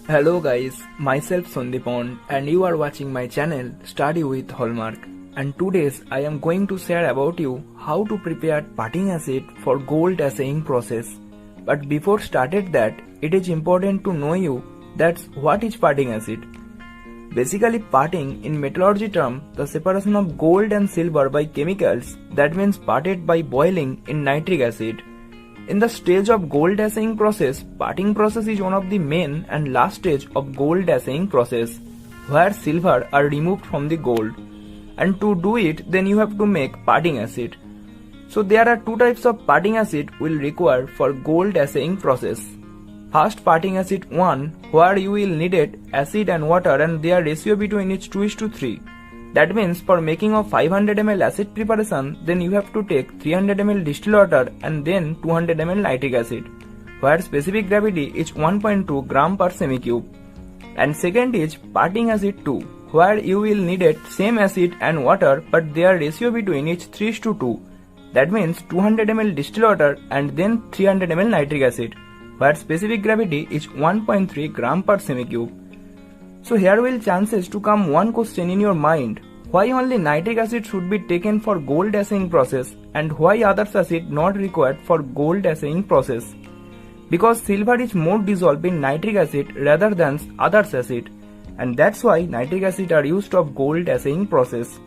Hello guys, myself Sondipon and you are watching my channel Study with Hallmark, and today I am going to share about you how to prepare parting acid for gold assaying process. But before started that, it is important to know you that's what is parting acid. Basically parting in metallurgy term the separation of gold and silver by chemicals, that means parted by boiling in nitric acid. In the stage of gold assaying process, parting process is one of the main and last stage of gold assaying process, where silver are removed from the gold. And to do it, then you have to make parting acid. So there are two types of parting acid will require for gold assaying process. First, parting acid 1, where you will need it acid and water and their ratio between is 2:3. That means for making of 500 ml acid preparation, then you have to take 300 ml distilled water and then 200 ml nitric acid, where specific gravity is 1.2 gram per semi-cube. And second is parting acid 2, where you will need it same acid and water but their ratio between is 3:2. That means 200 ml distilled water and then 300 ml nitric acid, where specific gravity is 1.3 gram per semi-cube. So here will chances to come one question in your mind, why only nitric acid should be taken for gold assaying process and why other acid not required for gold assaying process? Because silver is more dissolved in nitric acid rather than other acid, and that's why nitric acid are used of gold assaying process.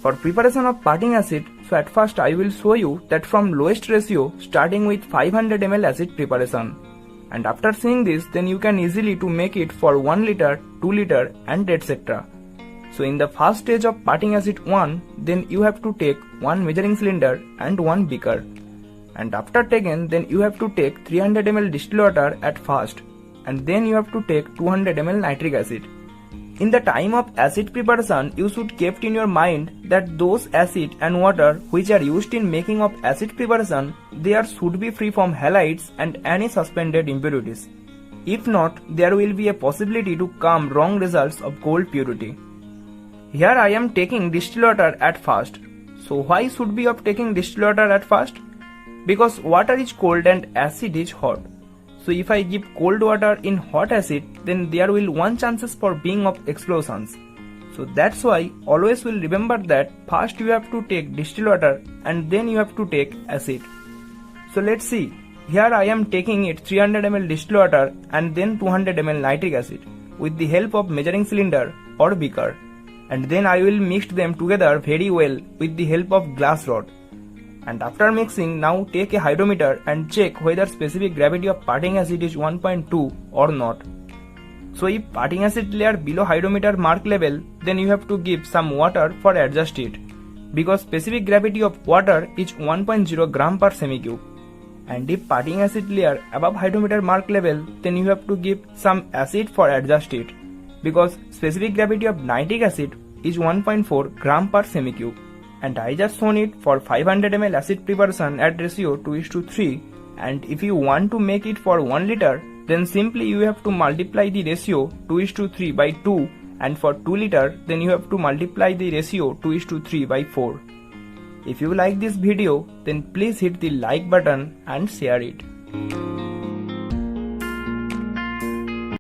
For preparation of parting acid, so at first I will show you that from lowest ratio starting with 500 ml acid preparation. And after seeing this, then you can easily to make it for 1 liter, 2 liter and etc. So in the first stage of parting acid 1, then you have to take one measuring cylinder and one beaker. And after taken, then you have to take 300 ml distilled water at first, and then you have to take 200 ml nitric acid. In the time of acid preparation, you should keep in your mind that those acid and water which are used in making of acid preparation, they should be free from halides and any suspended impurities. If not, there will be a possibility to come wrong results of gold purity. Here I am taking distilled water at first. So why should be of taking distilled water at first? Because water is cold and acid is hot. So if I give cold water in hot acid, then there will one chances for being of explosions. So that's why always will remember that first you have to take distilled water and then you have to take acid. So let's see. Here I am taking it 300 ml distilled water and then 200 ml nitric acid with the help of measuring cylinder or beaker. And then I will mix them together very well with the help of glass rod. And after mixing, now take a hydrometer and check whether specific gravity of parting acid is 1.2 or not. So if parting acid layer below hydrometer mark level, then you have to give some water for adjust it, because specific gravity of water is 1.0 gram per semi-cube. And if parting acid layer above hydrometer mark level, then you have to give some acid for adjust it, because specific gravity of nitric acid is 1.4 gram per semi-cube. And I just shown it for 500 ml acid preparation at ratio 2:3, and if you want to make it for 1 liter, then simply you have to multiply the ratio 2:3 by 2, and for 2 liter then you have to multiply the ratio 2:3 by 4. If you like this video, then please hit the like button and share it.